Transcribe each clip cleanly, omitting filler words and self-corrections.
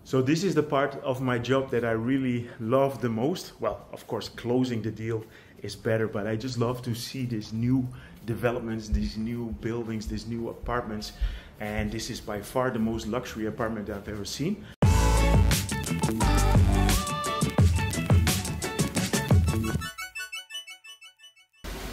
So this is the part of my job that I really love the most. Well, of course, closing the deal is better, but I just love to see these new developments, these new buildings, these new apartments. And this is by far the most luxury apartment I've ever seen.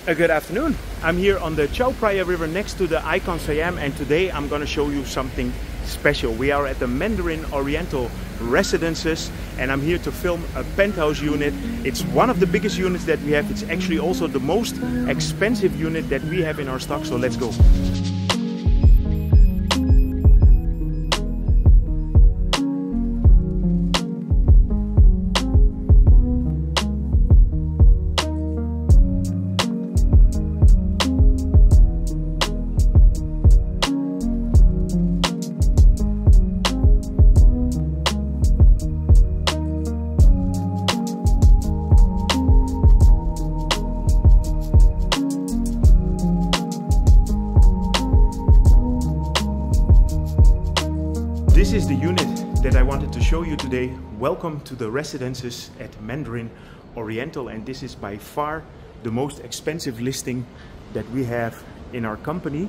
Good afternoon. I'm here on the Chao Phraya River next to the icon Siam, and today I'm going to show you something special. We are at the Mandarin Oriental residences and I'm here to film a penthouse unit. It's one of the biggest units that we have. It's actually also the most expensive unit that we have in our stock, so let's go. This is the unit that I wanted to show you today. Welcome to the residences at Mandarin Oriental, and this is by far the most expensive listing that we have in our company.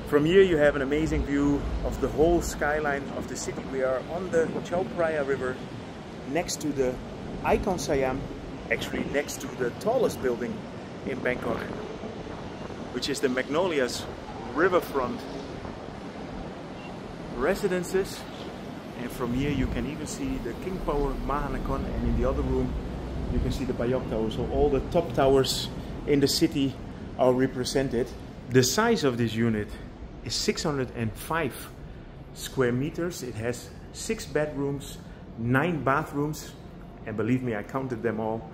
From here you have an amazing view of the whole skyline of the city. We are on the Chao Phraya River next to the icon Siam, actually next to the tallest building in Bangkok, which is the Magnolias Riverfront residences. And from here you can even see the King Power Mahanakhon, and in the other room you can see the Bangkok Tower. So all the top towers in the city are represented. The size of this unit is 605 square meters. It has 6 bedrooms, 9 bathrooms, and believe me, I counted them all.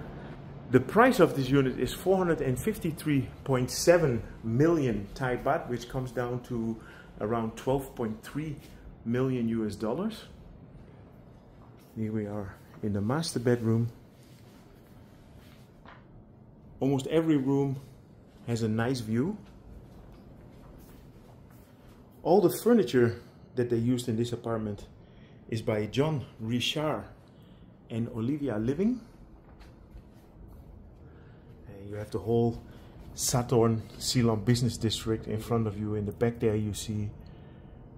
The price of this unit is 453.7 million Thai baht, which comes down to around 12.3 million US dollars. Here we are in the master bedroom. Almost every room has a nice view. All the furniture that they used in this apartment is by John Richard and Olivia Living. And you have the whole Sathorn Ceylon business district in front of you. In the back there you see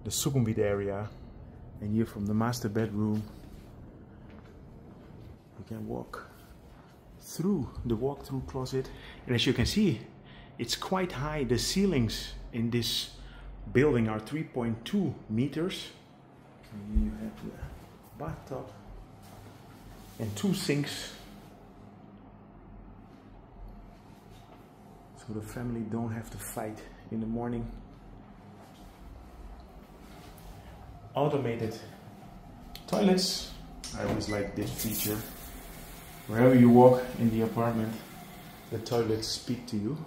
the Sukhumvit area, and here from the master bedroom you can walk through the walk-through closet, and as you can see, it's quite high. The ceilings in this building are 3.2 meters. And you have the bathtub and 2 sinks, so the family don't have to fight in the morning. Automated toilets. I always like this feature. Wherever you walk in the apartment, the toilets speak to you.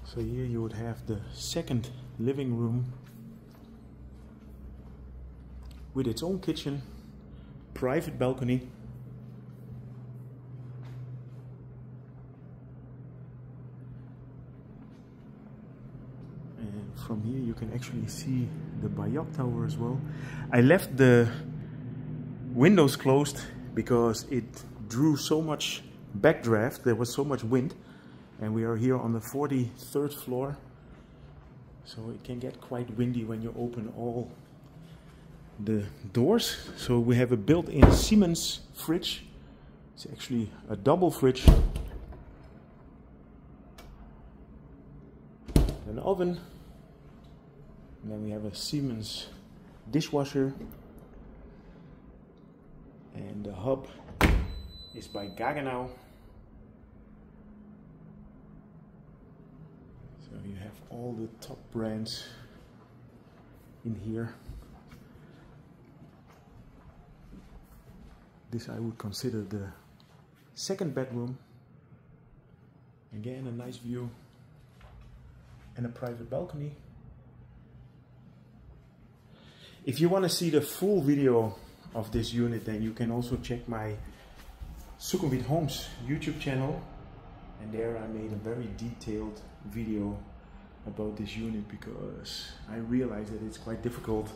So here you would have the second living room with its own kitchen, private balcony. From here you can actually see the Bangkok Tower as well. I left the windows closed because it drew so much backdraft, there was so much wind, and we are here on the 43rd floor, so it can get quite windy when you open all the doors. So we have a built-in Siemens fridge. It's actually a double fridge, an oven, and then we have a Siemens dishwasher, and the hub is by Gaggenau. So you have all the top brands in here. This I would consider the second bedroom. Again, a nice view and a private balcony. If you want to see the full video of this unit, then you can also check my Sukhumvit Homes YouTube channel. And there I made a very detailed video about this unit because I realized that it's quite difficult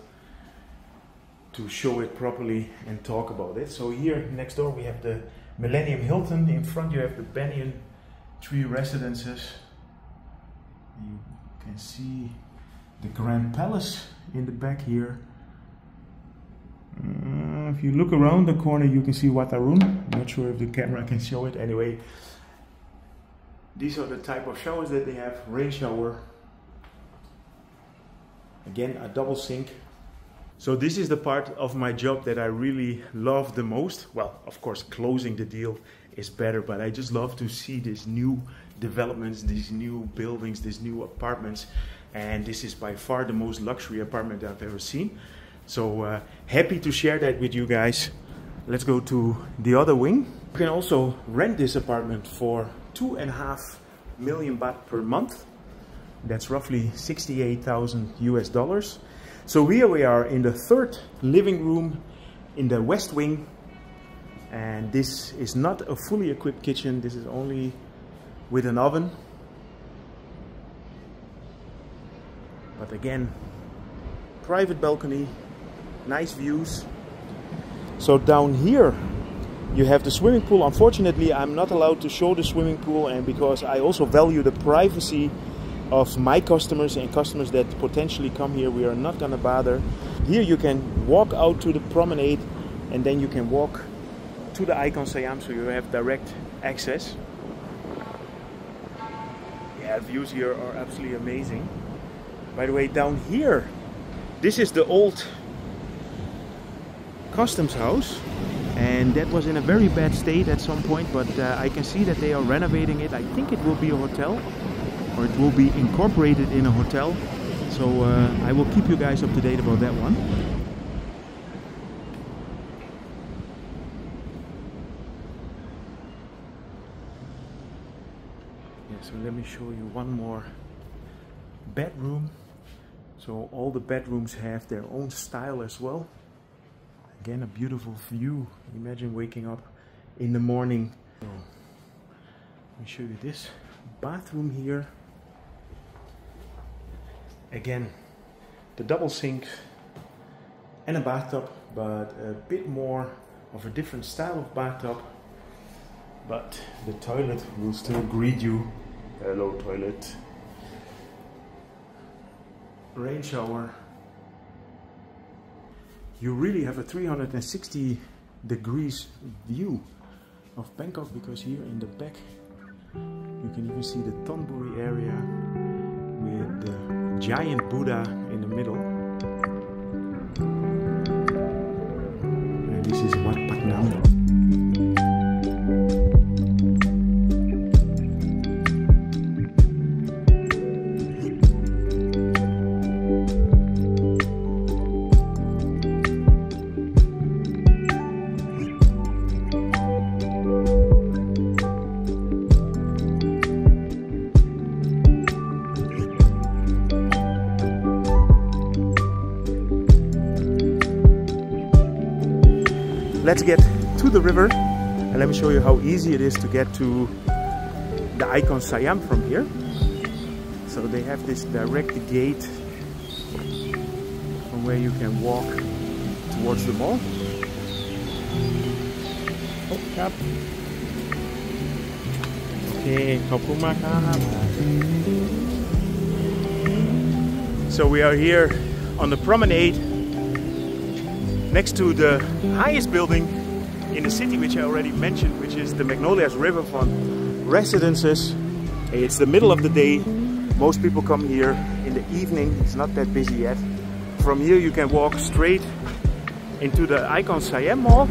to show it properly and talk about it. So here next door we have the Millennium Hilton. In front you have the Banyan Tree Residences. You can see the Grand Palace in the back here. If you look around the corner you can see Watarun. I'm not sure if the camera can show it. Anyway, these are the type of showers that they have. Rain shower. Again, a double sink. So this is the part of my job that I really love the most. Well, of course, closing the deal is better, but I just love to see these new developments, these new buildings, these new apartments. And this is by far the most luxury apartment I've ever seen. So happy to share that with you guys. Let's go to the other wing. You can also rent this apartment for 2.5 million baht per month. That's roughly 68,000 US dollars. So here we are in the third living room in the west wing. And this is not a fully equipped kitchen. This is only with an oven. But again, private balcony, nice views. So down here you have the swimming pool. Unfortunately, I'm not allowed to show the swimming pool, and because I also value the privacy of my customers and customers that potentially come here, we are not gonna bother. Here you can walk out to the promenade and then you can walk to the Icon Siam, so you have direct access. Yeah, views here are absolutely amazing. By the way, down here, this is the old customs house, and that was in a very bad state at some point, but I can see that they are renovating it. I think it will be a hotel, or it will be incorporated in a hotel. So I will keep you guys up to date about that one. Yeah, so let me show you one more bedroom. So all the bedrooms have their own style as well. Again, a beautiful view. Imagine waking up in the morning. So, let me show you this bathroom here. Again, the double sink and a bathtub, but a bit more of a different style of bathtub. But the toilet will still greet you. Hello, toilet. Rain shower. You really have a 360 degrees view of Bangkok, because here in the back you can even see the Thonburi area with the giant Buddha in the middle. And this is Wat Patnam. Let's get to the river and let me show you how easy it is to get to the Icon Siam from here. So they have this direct gate from where you can walk towards the mall. Oh, cap. Okay, so we are here on the promenade next to the highest building in the city, which I already mentioned, which is the Magnolias Riverfront Residences. It's the middle of the day. Most people come here in the evening. It's not that busy yet. From here you can walk straight into the Icon Siam Mall.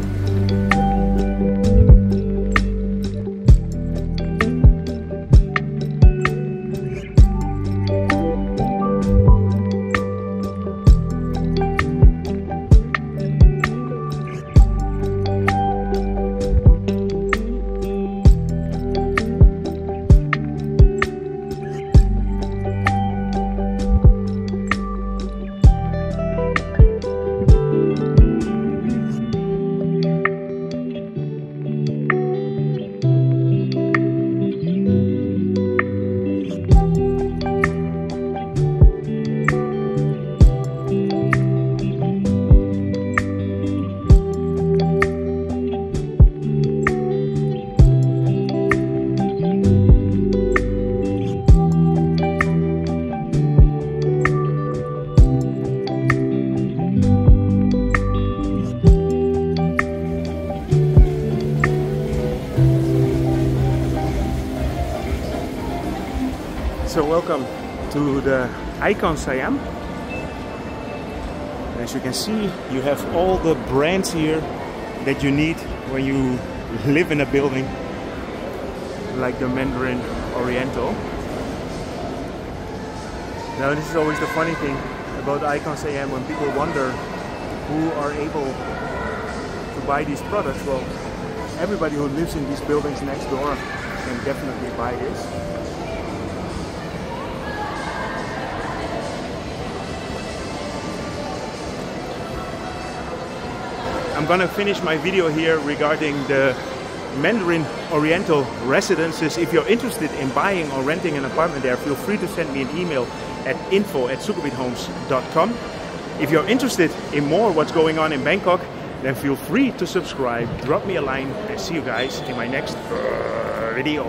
So welcome to the Icon Siam. As you can see, you have all the brands here that you need when you live in a building like the Mandarin Oriental. Now this is always the funny thing about Icon Siam when people wonder who are able to buy these products. Well, everybody who lives in these buildings next door can definitely buy this. I'm gonna finish my video here regarding the Mandarin Oriental residences. If you're interested in buying or renting an apartment there, feel free to send me an email at info@sqfthomes.com. If you're interested in more what's going on in Bangkok, then feel free to subscribe, drop me a line, and see you guys in my next video.